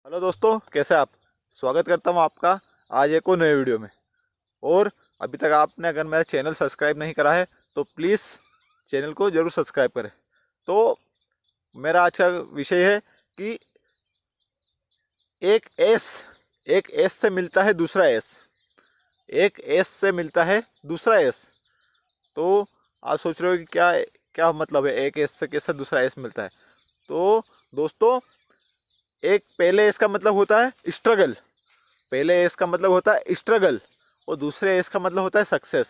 Hello दोस्तों, कैसे आप। स्वागत करता हूँ आपका आज एक और नए वीडियो में। और अभी तक आपने अगर मेरा चैनल सब्सक्राइब नहीं करा है तो प्लीज़ चैनल को ज़रूर सब्सक्राइब करें। तो मेरा आज का विषय है कि एक एस से मिलता है दूसरा एस, एक एस से मिलता है दूसरा एस। तो आप सोच रहे हो कि क्या क्या मतलब है, एक एस से कैसे दूसरा एस मिलता है। तो दोस्तों, एक पहले एस का मतलब होता है स्ट्रगल, पहले एस का मतलब होता है स्ट्रगल और दूसरे एस का मतलब होता है सक्सेस।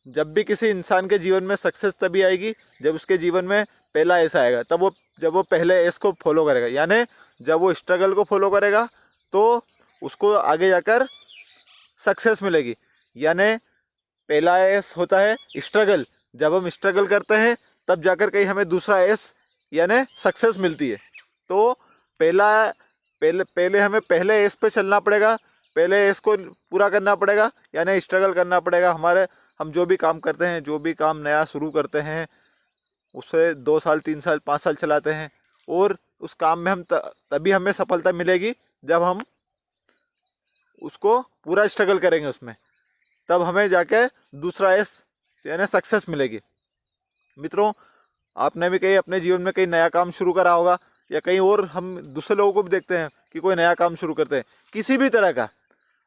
जब भी किसी इंसान के जीवन में सक्सेस तभी आएगी जब उसके जीवन में पहला एस आएगा, तब वो जब वो पहले एस को फॉलो करेगा, यानी जब वो स्ट्रगल को फॉलो करेगा तो उसको आगे जाकर सक्सेस मिलेगी। यानी पहला एस होता है स्ट्रगल, जब हम स्ट्रगल करते हैं तब जाकर कहीं हमें दूसरा एस यानी सक्सेस मिलती है। तो पहला पहले पहले हमें पहले एस पे चलना पड़ेगा, पहले एस को पूरा करना पड़ेगा, यानी स्ट्रगल करना पड़ेगा। हम जो भी काम करते हैं, जो भी काम नया शुरू करते हैं, उसे 2 साल 3 साल 5 साल चलाते हैं और उस काम में तभी हमें सफलता मिलेगी जब हम उसको पूरा स्ट्रगल करेंगे उसमें, तब हमें जाके दूसरा एस यानी सक्सेस मिलेगी। मित्रों, आपने भी कहीं अपने जीवन में कहीं नया काम शुरू करा होगा, या कहीं और हम दूसरे लोगों को भी देखते हैं कि कोई नया काम शुरू करते हैं, किसी भी तरह का,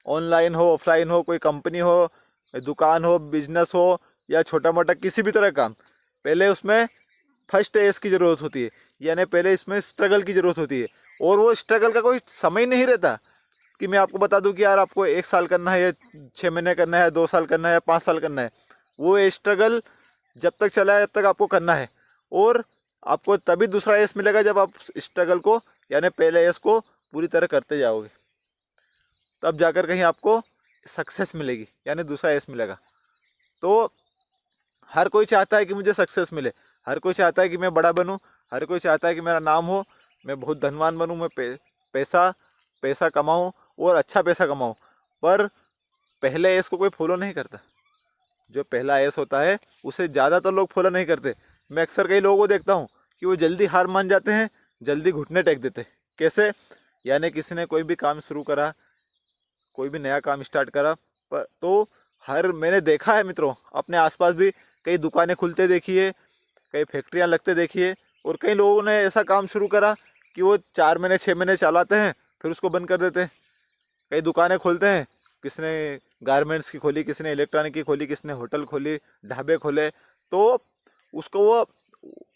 ऑनलाइन हो ऑफलाइन हो, कोई कंपनी हो, दुकान हो, बिजनेस हो, या छोटा मोटा किसी भी तरह का काम। पहले उसमें फर्स्ट एज की ज़रूरत होती है, यानी पहले इसमें स्ट्रगल की ज़रूरत होती है। और वो स्ट्रगल का कोई समय नहीं रहता कि मैं आपको बता दूं कि यार आपको 1 साल करना है, या 6 महीने करना है, 2 साल करना है, या 5 साल करना है। वो स्ट्रगल जब तक चला है तब तक आपको करना है, और आपको तभी दूसरा एस मिलेगा जब आप स्ट्रगल को यानी पहले एस को पूरी तरह करते जाओगे, तब जाकर कहीं आपको सक्सेस मिलेगी, यानी दूसरा एस मिलेगा। तो हर कोई चाहता है कि मुझे सक्सेस मिले, हर कोई चाहता है कि मैं बड़ा बनूं, हर कोई चाहता है कि मेरा नाम हो, मैं बहुत धनवान बनूं, मैं पैसा पैसा कमाऊं और अच्छा पैसा कमाऊं। पर पहले एस को कोई फॉलो नहीं करता। जो पहला एस होता है उसे ज़्यादातर लोग फॉलो नहीं करते। मैं अक्सर कई लोगों को देखता हूँ कि वो जल्दी हार मान जाते हैं, जल्दी घुटने टेक देते हैं। कैसे? यानी किसी ने कोई भी काम शुरू करा, कोई भी नया काम स्टार्ट करा, पर तो हर मैंने देखा है मित्रों, अपने आसपास भी कई दुकानें खुलते देखी है, कई फैक्ट्रियाँ लगते देखी है, और कई लोगों ने ऐसा काम शुरू करा कि वो 4 महीने 6 महीने चलाते हैं, फिर उसको बंद कर देते हैं। कई दुकानें खोलते हैं, किसने गारमेंट्स की खोली, किसने इलेक्ट्रॉनिक की खोली, किसने होटल खोली, ढाबे खोले। तो उसको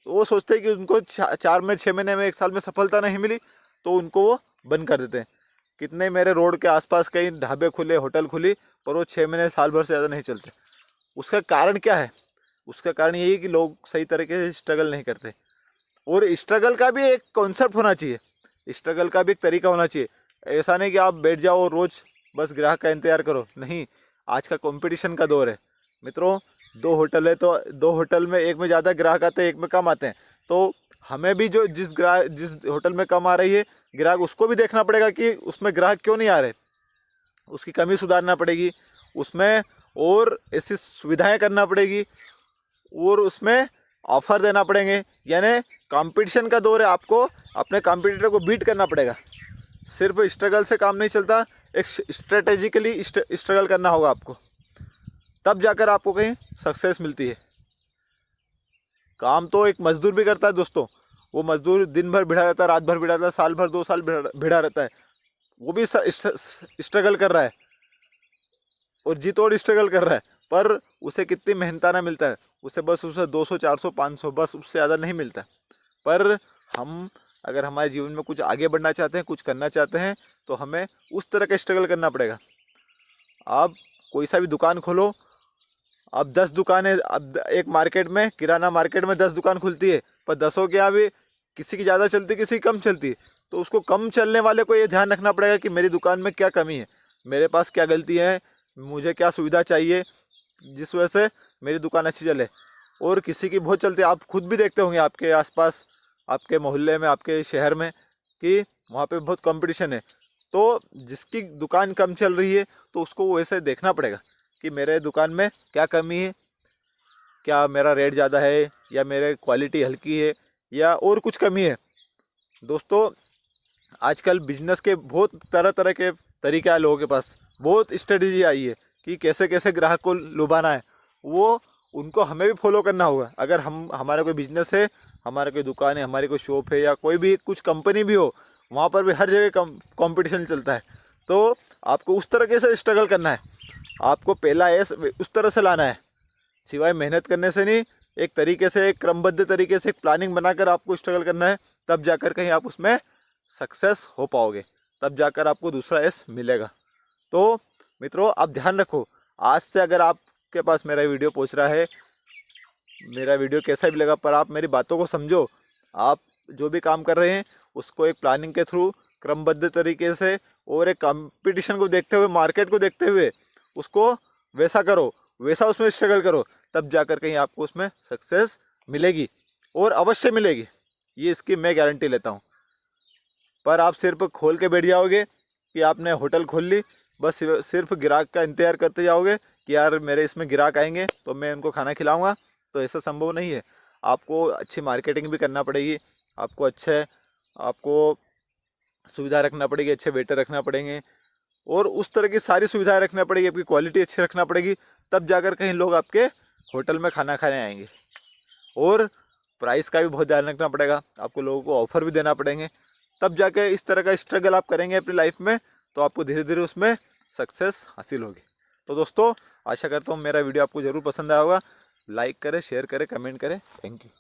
वो सोचते हैं कि उनको 4 में 6 महीने में 1 साल में सफलता नहीं मिली, तो उनको वो बंद कर देते हैं। कितने मेरे रोड के आसपास कई ढाबे खुले, होटल खुली, पर वो 6 महीने साल भर से ज़्यादा नहीं चलते। उसका कारण क्या है? उसका कारण यही है कि लोग सही तरीके से स्ट्रगल नहीं करते। और स्ट्रगल का भी एक कॉन्सेप्ट होना चाहिए, स्ट्रगल का भी एक तरीका होना चाहिए। ऐसा नहीं कि आप बैठ जाओ रोज बस ग्राहक का इंतजार करो, नहीं। आज का कंपटीशन का दौर है मित्रों। 2 होटल है तो 2 होटल में एक में ज़्यादा ग्राहक आते हैं, एक में कम आते हैं। तो हमें भी जो जिस होटल में कम आ रही है ग्राहक, उसको भी देखना पड़ेगा कि उसमें ग्राहक क्यों नहीं आ रहे, उसकी कमी सुधारना पड़ेगी उसमें, और ऐसी सुविधाएं करना पड़ेगी, और उसमें ऑफर देना पड़ेंगे। यानी कंपटीशन का दौर है, आपको अपने कॉम्पिटिटर को बीट करना पड़ेगा। सिर्फ स्ट्रगल से काम नहीं चलता, एक स्ट्रेटेजिकली स्ट्रगल करना होगा आपको, तब जाकर आपको कहीं सक्सेस मिलती है। काम तो एक मजदूर भी करता है दोस्तों। वो मजदूर दिन भर भिड़ा रहता है, रात भर भिड़ा रहता है, साल भर 2 साल भिड़ा रहता है। वो भी स्ट्रगल कर रहा है और जी तोड़ स्ट्रगल कर रहा है, पर उसे कितनी मेहनताना मिलता है। उसे 200 400 500, बस उससे ज़्यादा नहीं मिलता। पर हम अगर हमारे जीवन में कुछ आगे बढ़ना चाहते हैं, कुछ करना चाहते हैं, तो हमें उस तरह का स्ट्रगल करना पड़ेगा। आप कोई सा भी दुकान खोलो, अब 10 दुकानें, अब एक मार्केट में, किराना मार्केट में 10 दुकान खुलती है, पर 10 के यहाँ भी किसी की ज़्यादा चलती, किसी की कम चलती है। तो उसको कम चलने वाले को ये ध्यान रखना पड़ेगा कि मेरी दुकान में क्या कमी है, मेरे पास क्या गलती है, मुझे क्या सुविधा चाहिए जिस वजह से मेरी दुकान अच्छी चले। और किसी की बहुत चलती है, आप खुद भी देखते होंगे आपके आसपास, आपके मोहल्ले में, आपके शहर में, कि वहाँ पे बहुत कंपटीशन है। तो जिसकी दुकान कम चल रही है तो उसको वैसे देखना पड़ेगा कि मेरे दुकान में क्या कमी है, क्या मेरा रेट ज़्यादा है, या मेरे क्वालिटी हल्की है, या और कुछ कमी है। दोस्तों, आजकल बिजनेस के बहुत तरह तरह के तरीके आए, लोगों के पास बहुत स्ट्रेटजी आई है कि कैसे कैसे ग्राहक को लुभाना है। वो उनको हमें भी फॉलो करना होगा। अगर हम हमारा कोई बिजनेस है, हमारा कोई दुकान है, हमारी कोई शॉप है, या कोई भी कुछ कंपनी भी हो, वहाँ पर भी हर जगह कंपटीशन चलता है। तो आपको उस तरीके से स्ट्रगल करना है, आपको पहला एस उस तरह से लाना है, सिवाय मेहनत करने से नहीं। एक तरीके से, एक क्रमबद्ध तरीके से, एक प्लानिंग बनाकर आपको स्ट्रगल करना है, तब जाकर कहीं आप उसमें सक्सेस हो पाओगे, तब जाकर आपको दूसरा एस मिलेगा। तो मित्रों, आप ध्यान रखो, आज से अगर आपके पास मेरा वीडियो पहुंच रहा है, मेरा वीडियो कैसा भी लगा, पर आप मेरी बातों को समझो। आप जो भी काम कर रहे हैं उसको एक प्लानिंग के थ्रू, क्रमबद्ध तरीके से, और एक कंपटीशन को देखते हुए, मार्केट को देखते हुए उसको वैसा करो, वैसा उसमें स्ट्रगल करो, तब जाकर कहीं आपको उसमें सक्सेस मिलेगी, और अवश्य मिलेगी। ये इसकी मैं गारंटी लेता हूँ। पर आप सिर्फ खोल के बैठ जाओगे कि आपने होटल खोल ली, बस सिर्फ ग्राहक का इंतज़ार करते जाओगे कि यार मेरे इसमें ग्राहक आएंगे तो मैं उनको खाना खिलाऊंगा, तो ऐसा संभव नहीं है। आपको अच्छी मार्केटिंग भी करना पड़ेगी, आपको सुविधा रखना पड़ेगी, अच्छे वेटर रखना पड़ेंगे, और उस तरह की सारी सुविधाएं रखना पड़ेगी, आपकी क्वालिटी अच्छी रखना पड़ेगी, तब जाकर कहीं लोग आपके होटल में खाना खाने आएंगे। और प्राइस का भी बहुत ध्यान रखना पड़ेगा, आपको लोगों को ऑफर भी देना पड़ेंगे, तब जाके इस तरह का स्ट्रगल आप करेंगे अपनी लाइफ में, तो आपको धीरे धीरे उसमें सक्सेस हासिल होगी। तो दोस्तों, आशा करता हूँ मेरा वीडियो आपको ज़रूर पसंद आया होगा। लाइक करें, शेयर करें, कमेंट करें। Thank you.